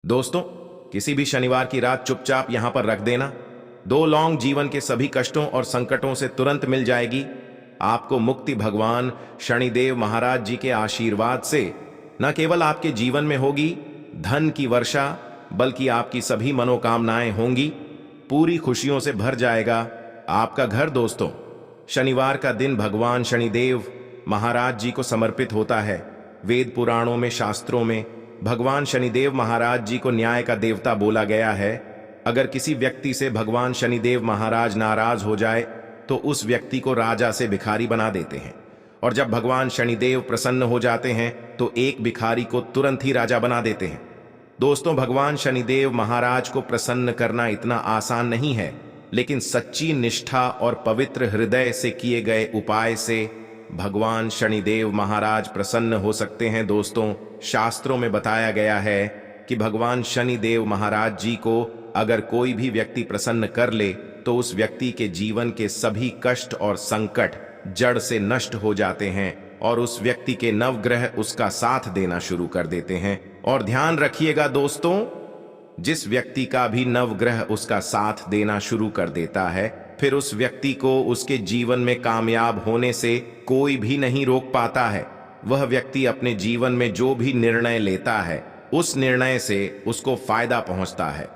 दोस्तों, किसी भी शनिवार की रात चुपचाप यहां पर रख देना। 2 लौंग जीवन के सभी कष्टों और संकटों से तुरंत मिल जाएगी। आपको मुक्ति भगवान शनिदेव महाराज जी के आशीर्वाद से न केवल आपके जीवन में होगी धन की वर्षा, बल्कि आपकी सभी मनोकामनाएं होंगी, पूरी खुशियों से भर जाएगा आपका घर। दोस्तों, शनिवार का दिन भगवान शनिदेव महाराज जी को समर्पित होता है। वेद पुराणों में, शास्त्रों में भगवान शनिदेव महाराज जी को न्याय का देवता बोला गया है। अगर किसी व्यक्ति से भगवान शनिदेव महाराज नाराज हो जाए तो उस व्यक्ति को राजा से भिखारी बना देते हैं, और जब भगवान शनिदेव प्रसन्न हो जाते हैं तो एक भिखारी को तुरंत ही राजा बना देते हैं। दोस्तों, भगवान शनिदेव महाराज को प्रसन्न करना इतना आसान नहीं है, लेकिन सच्ची निष्ठा और पवित्र हृदय से किए गए उपाय से भगवान शनिदेव महाराज प्रसन्न हो सकते हैं। दोस्तों, शास्त्रों में बताया गया है कि भगवान शनिदेव महाराज जी को अगर कोई भी व्यक्ति प्रसन्न कर ले तो उस व्यक्ति के जीवन के सभी कष्ट और संकट जड़ से नष्ट हो जाते हैं और उस व्यक्ति के नवग्रह उसका साथ देना शुरू कर देते हैं। और ध्यान रखिएगा दोस्तों, जिस व्यक्ति का भी नवग्रह उसका साथ देना शुरू कर देता है, फिर उस व्यक्ति को उसके जीवन में कामयाब होने से कोई भी नहीं रोक पाता है। वह व्यक्ति अपने जीवन में जो भी निर्णय लेता है उस निर्णय से उसको फायदा पहुंचता है।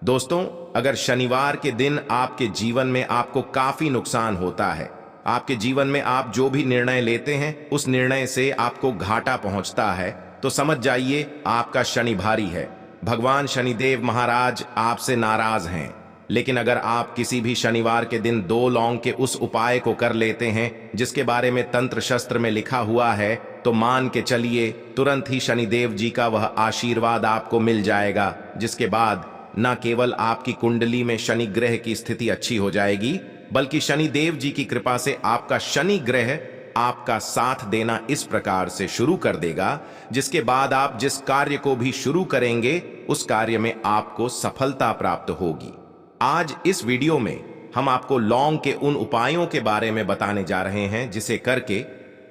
दोस्तों, अगर शनिवार के दिन आपके जीवन में आपको काफी नुकसान होता है, आपके जीवन में आप जो भी निर्णय लेते हैं उस निर्णय से आपको घाटा पहुंचता है, तो समझ जाइए आपका शनि भारी है। भगवान शनिदेव महाराज आपसे नाराज हैं। लेकिन अगर आप किसी भी शनिवार के दिन 2 लौंग के उस उपाय को कर लेते हैं जिसके बारे में तंत्र शस्त्र में लिखा हुआ है, तो मान के चलिए तुरंत ही शनिदेव जी का वह आशीर्वाद आपको मिल जाएगा, जिसके बाद न केवल आपकी कुंडली में शनि ग्रह की स्थिति अच्छी हो जाएगी, बल्कि शनिदेव जी की कृपा से आपका शनि ग्रह आपका साथ देना इस प्रकार से शुरू कर देगा, जिसके बाद आप जिस कार्य को भी शुरू करेंगे उस कार्य में आपको सफलता प्राप्त होगी। आज इस वीडियो में हम आपको लौंग के उन उपायों के बारे में बताने जा रहे हैं जिसे करके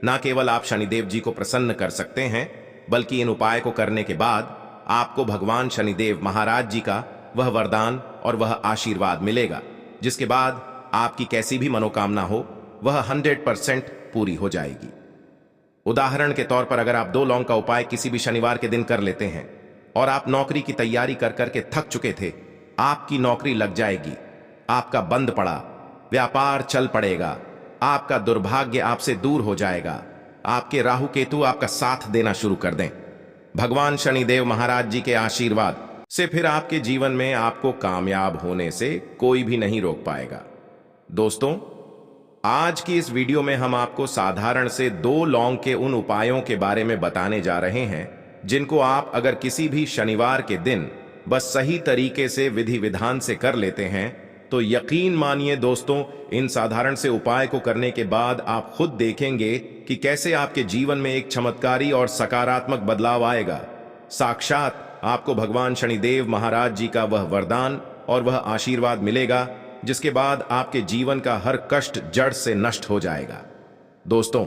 न केवल आप शनिदेव जी को प्रसन्न कर सकते हैं, बल्कि इन उपाय को करने के बाद आपको भगवान शनिदेव महाराज जी का वह वरदान और वह आशीर्वाद मिलेगा, जिसके बाद आपकी कैसी भी मनोकामना हो वह 100% पूरी हो जाएगी। उदाहरण के तौर पर, अगर आप 2 लौंग का उपाय किसी भी शनिवार के दिन कर लेते हैं और आप नौकरी की तैयारी कर करके थक चुके थे, आपकी नौकरी लग जाएगी, आपका बंद पड़ा व्यापार चल पड़ेगा, आपका दुर्भाग्य आपसे दूर हो जाएगा, आपके राहु केतु आपका साथ देना शुरू कर दें। भगवान शनिदेव महाराज जी के आशीर्वाद से फिर आपके जीवन में आपको कामयाब होने से कोई भी नहीं रोक पाएगा। दोस्तों, आज की इस वीडियो में हम आपको साधारण से 2 लौंग के उन उपायों के बारे में बताने जा रहे हैं जिनको आप अगर किसी भी शनिवार के दिन बस सही तरीके से विधि विधान से कर लेते हैं तो यकीन मानिए दोस्तों, इन साधारण से उपाय को करने के बाद आप खुद देखेंगे कि कैसे आपके जीवन में एक चमत्कारी और सकारात्मक बदलाव आएगा। साक्षात आपको भगवान शनिदेव महाराज जी का वह वरदान और वह आशीर्वाद मिलेगा, जिसके बाद आपके जीवन का हर कष्ट जड़ से नष्ट हो जाएगा। दोस्तों,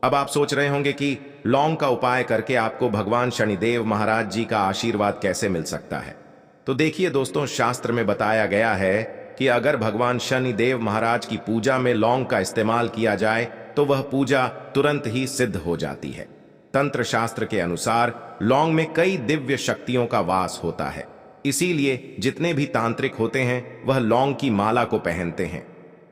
अब आप सोच रहे होंगे कि लौंग का उपाय करके आपको भगवान शनिदेव महाराज जी का आशीर्वाद कैसे मिल सकता है। तो देखिए दोस्तों, शास्त्र में बताया गया है कि अगर भगवान शनिदेव महाराज की पूजा में लौंग का इस्तेमाल किया जाए तो वह पूजा तुरंत ही सिद्ध हो जाती है। तंत्र शास्त्र के अनुसार लौंग में कई दिव्य शक्तियों का वास होता है, इसीलिए जितने भी तांत्रिक होते हैं वह लौंग की माला को पहनते हैं।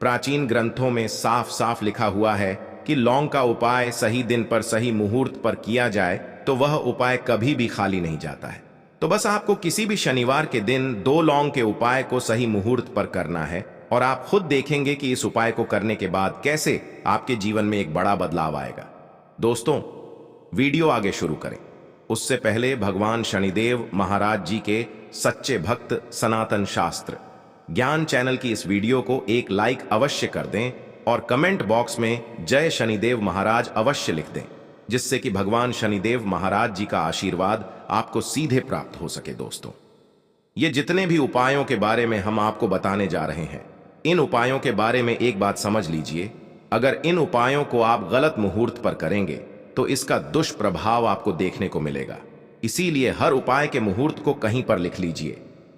प्राचीन ग्रंथों में साफ साफ लिखा हुआ है कि लौंग का उपाय सही दिन पर सही मुहूर्त पर किया जाए तो वह उपाय कभी भी खाली नहीं जाता है। तो बस आपको किसी भी शनिवार के दिन 2 लौंग के उपाय को सही मुहूर्त पर करना है, और आप खुद देखेंगे कि इस उपाय को करने के बाद कैसे आपके जीवन में एक बड़ा बदलाव आएगा। दोस्तों, वीडियो आगे शुरू करें उससे पहले भगवान शनिदेव महाराज जी के सच्चे भक्त सनातन शास्त्र ज्ञान चैनल की इस वीडियो को एक लाइक अवश्य कर दें और कमेंट बॉक्स में जय शनिदेव महाराज अवश्य लिख दें, जिससे कि भगवान शनिदेव महाराज जी का आशीर्वाद आपको सीधे प्राप्त हो सके। दोस्तों, ये जितने भी उपायों के बारे में हम आपको बताने जा रहे हैं, इन उपायों के बारे में एक बात समझ लीजिए, अगर इन उपायों को आप गलत मुहूर्त पर करेंगे तो इसका दुष्प्रभाव आपको देखने को मिलेगा। इसीलिए हर उपाय के मुहूर्त को कहीं पर लिख लीजिए,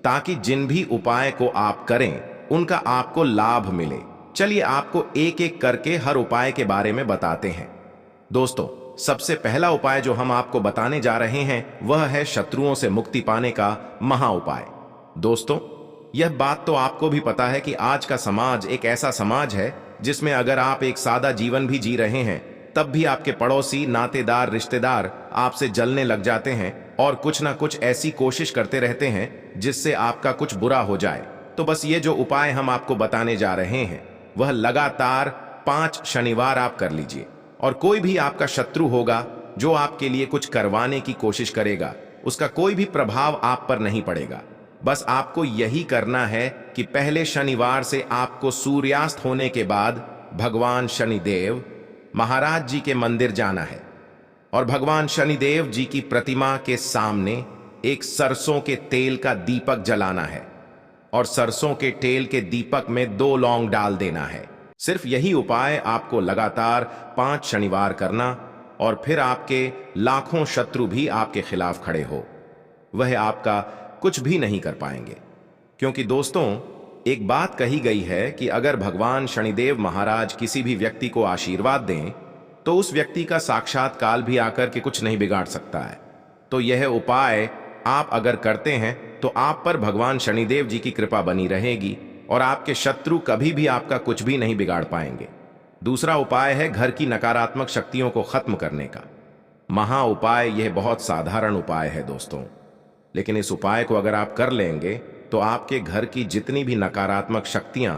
ताकि जिन भी उपाय को आप करें उनका आपको लाभ मिले। चलिए आपको एक एक करके हर उपाय के बारे में बताते हैं। दोस्तों, सबसे पहला उपाय जो हम आपको बताने जा रहे हैं वह है शत्रुओं से मुक्ति पाने का महा उपाय। दोस्तों, यह बात तो आपको भी पता है कि आज का समाज एक ऐसा समाज है जिसमें अगर आप एक सादा जीवन भी जी रहे हैं तब भी आपके पड़ोसी, नातेदार, रिश्तेदार आपसे जलने लग जाते हैं और कुछ ना कुछ ऐसी कोशिश करते रहते हैं जिससे आपका कुछ बुरा हो जाए। तो बस ये जो उपाय हम आपको बताने जा रहे हैं वह लगातार 5 शनिवार आप कर लीजिए, और कोई भी आपका शत्रु होगा जो आपके लिए कुछ करवाने की कोशिश करेगा उसका कोई भी प्रभाव आप पर नहीं पड़ेगा। बस आपको यही करना है कि पहले शनिवार से आपको सूर्यास्त होने के बाद भगवान शनिदेव महाराज जी के मंदिर जाना है और भगवान शनिदेव जी की प्रतिमा के सामने एक सरसों के तेल का दीपक जलाना है और सरसों के तेल के दीपक में 2 लौंग डाल देना है। सिर्फ यही उपाय आपको लगातार 5 शनिवार करना और फिर आपके लाखों शत्रु भी आपके खिलाफ खड़े हो, वह आपका कुछ भी नहीं कर पाएंगे। क्योंकि दोस्तों, एक बात कही गई है कि अगर भगवान शनिदेव महाराज किसी भी व्यक्ति को आशीर्वाद दें तो उस व्यक्ति का साक्षात काल भी आकर के कुछ नहीं बिगाड़ सकता है। तो यह उपाय आप अगर करते हैं तो आप पर भगवान शनिदेव जी की कृपा बनी रहेगी और आपके शत्रु कभी भी आपका कुछ भी नहीं बिगाड़ पाएंगे। दूसरा उपाय है घर की नकारात्मक शक्तियों को खत्म करने का महा उपाय। यह बहुत साधारण उपाय है दोस्तों, लेकिन इस उपाय को अगर आप कर लेंगे तो आपके घर की जितनी भी नकारात्मक शक्तियां,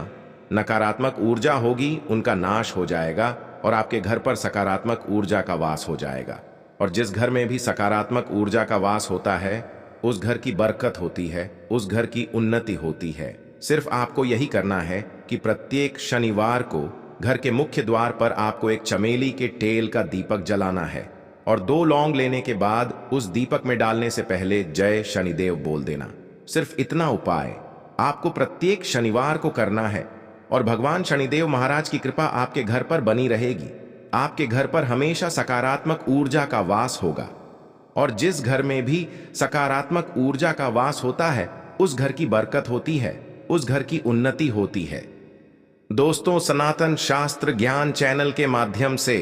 नकारात्मक ऊर्जा होगी उनका नाश हो जाएगा और आपके घर पर सकारात्मक ऊर्जा का वास हो जाएगा। और जिस घर में भी सकारात्मक ऊर्जा का वास होता है उस घर की बरकत होती है, उस घर की उन्नति होती है। सिर्फ आपको यही करना है कि प्रत्येक शनिवार को घर के मुख्य द्वार पर आपको एक चमेली के तेल का दीपक जलाना है और 2 लौंग लेने के बाद उस दीपक में डालने से पहले जय शनिदेव बोल देना। सिर्फ इतना उपाय आपको प्रत्येक शनिवार को करना है और भगवान शनिदेव महाराज की कृपा आपके घर पर बनी रहेगी। आपके घर पर हमेशा सकारात्मक ऊर्जा का वास होगा और जिस घर में भी सकारात्मक ऊर्जा का वास होता है उस घर की बरकत होती है, उस घर की उन्नति होती है। दोस्तों, सनातन शास्त्र ज्ञान चैनल के माध्यम से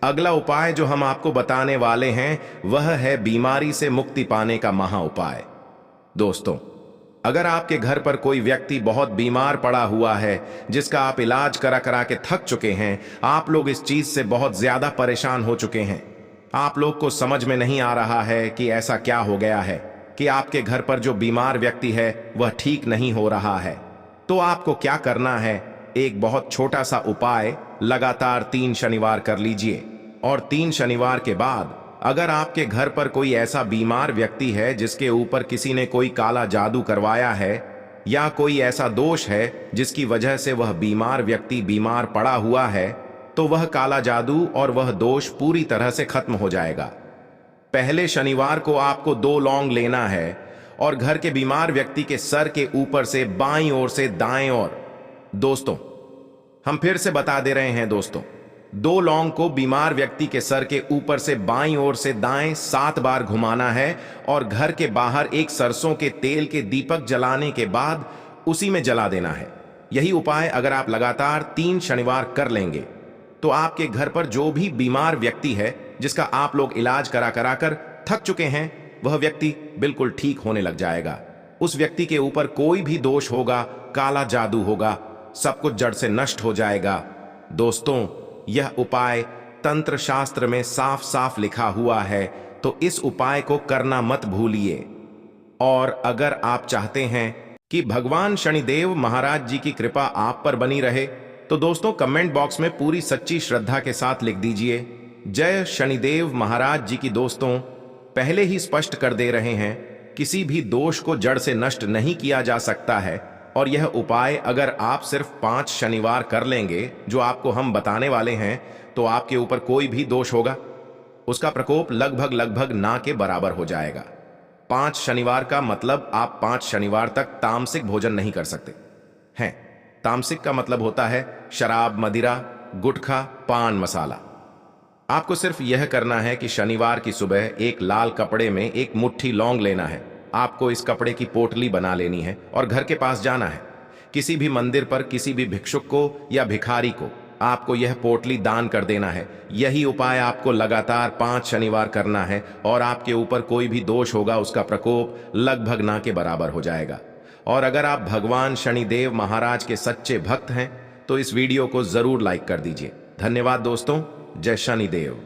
अगला उपाय जो हम आपको बताने वाले हैं वह है बीमारी से मुक्ति पाने का महा उपाय। दोस्तों, अगर आपके घर पर कोई व्यक्ति बहुत बीमार पड़ा हुआ है जिसका आप इलाज करा करा के थक चुके हैं, आप लोग इस चीज से बहुत ज्यादा परेशान हो चुके हैं, आप लोग को समझ में नहीं आ रहा है कि ऐसा क्या हो गया है कि आपके घर पर जो बीमार व्यक्ति है वह ठीक नहीं हो रहा है, तो आपको क्या करना है? एक बहुत छोटा सा उपाय लगातार 3 शनिवार कर लीजिए और 3 शनिवार के बाद अगर आपके घर पर कोई ऐसा बीमार व्यक्ति है जिसके ऊपर किसी ने कोई काला जादू करवाया है या कोई ऐसा दोष है जिसकी वजह से वह बीमार व्यक्ति बीमार पड़ा हुआ है, तो वह काला जादू और वह दोष पूरी तरह से खत्म हो जाएगा। पहले शनिवार को आपको 2 लौंग लेना है और घर के बीमार व्यक्ति के सर के ऊपर से बाईं ओर से दाएं ओर, दोस्तों हम फिर से बता दे रहे हैं दोस्तों, 2 लौंग को बीमार व्यक्ति के सर के ऊपर से बाईं ओर से दाएं 7 बार घुमाना है और घर के बाहर एक सरसों के तेल के दीपक जलाने के बाद उसी में जला देना है। यही उपाय अगर आप लगातार 3 शनिवार कर लेंगे तो आपके घर पर जो भी बीमार व्यक्ति है जिसका आप लोग इलाज करा करा कर थक चुके हैं, वह व्यक्ति बिल्कुल ठीक होने लग जाएगा। उस व्यक्ति के ऊपर कोई भी दोष होगा, काला जादू होगा, सब कुछ जड़ से नष्ट हो जाएगा। दोस्तों, यह उपाय तंत्र शास्त्र में साफ साफ लिखा हुआ है, तो इस उपाय को करना मत भूलिए। और अगर आप चाहते हैं कि भगवान शनिदेव महाराज जी की कृपा आप पर बनी रहे तो दोस्तों कमेंट बॉक्स में पूरी सच्ची श्रद्धा के साथ लिख दीजिए जय शनिदेव महाराज जी की। दोस्तों, पहले ही स्पष्ट कर दे रहे हैं, किसी भी दोष को जड़ से नष्ट नहीं किया जा सकता है और यह उपाय अगर आप सिर्फ 5 शनिवार कर लेंगे जो आपको हम बताने वाले हैं, तो आपके ऊपर कोई भी दोष होगा उसका प्रकोप लगभग ना के बराबर हो जाएगा। 5 शनिवार का मतलब आप 5 शनिवार तक तामसिक भोजन नहीं कर सकते हैं। तामसिक का मतलब होता है शराब, मदिरा, गुटखा, पान मसाला। आपको सिर्फ यह करना है कि शनिवार की सुबह एक लाल कपड़े में एक मुट्ठी लौंग लेना है। आपको इस कपड़े की पोटली बना लेनी है और घर के पास जाना है। किसी भी मंदिर पर किसी भी भिक्षुक को या भिखारी को आपको यह पोटली दान कर देना है। यही उपाय आपको लगातार 5 शनिवार करना है और आपके ऊपर कोई भी दोष होगा उसका प्रकोप लगभग ना के बराबर हो जाएगा। और अगर आप भगवान शनिदेव महाराज के सच्चे भक्त हैं तो इस वीडियो को जरूर लाइक कर दीजिए। धन्यवाद दोस्तों। जय शनिदेव।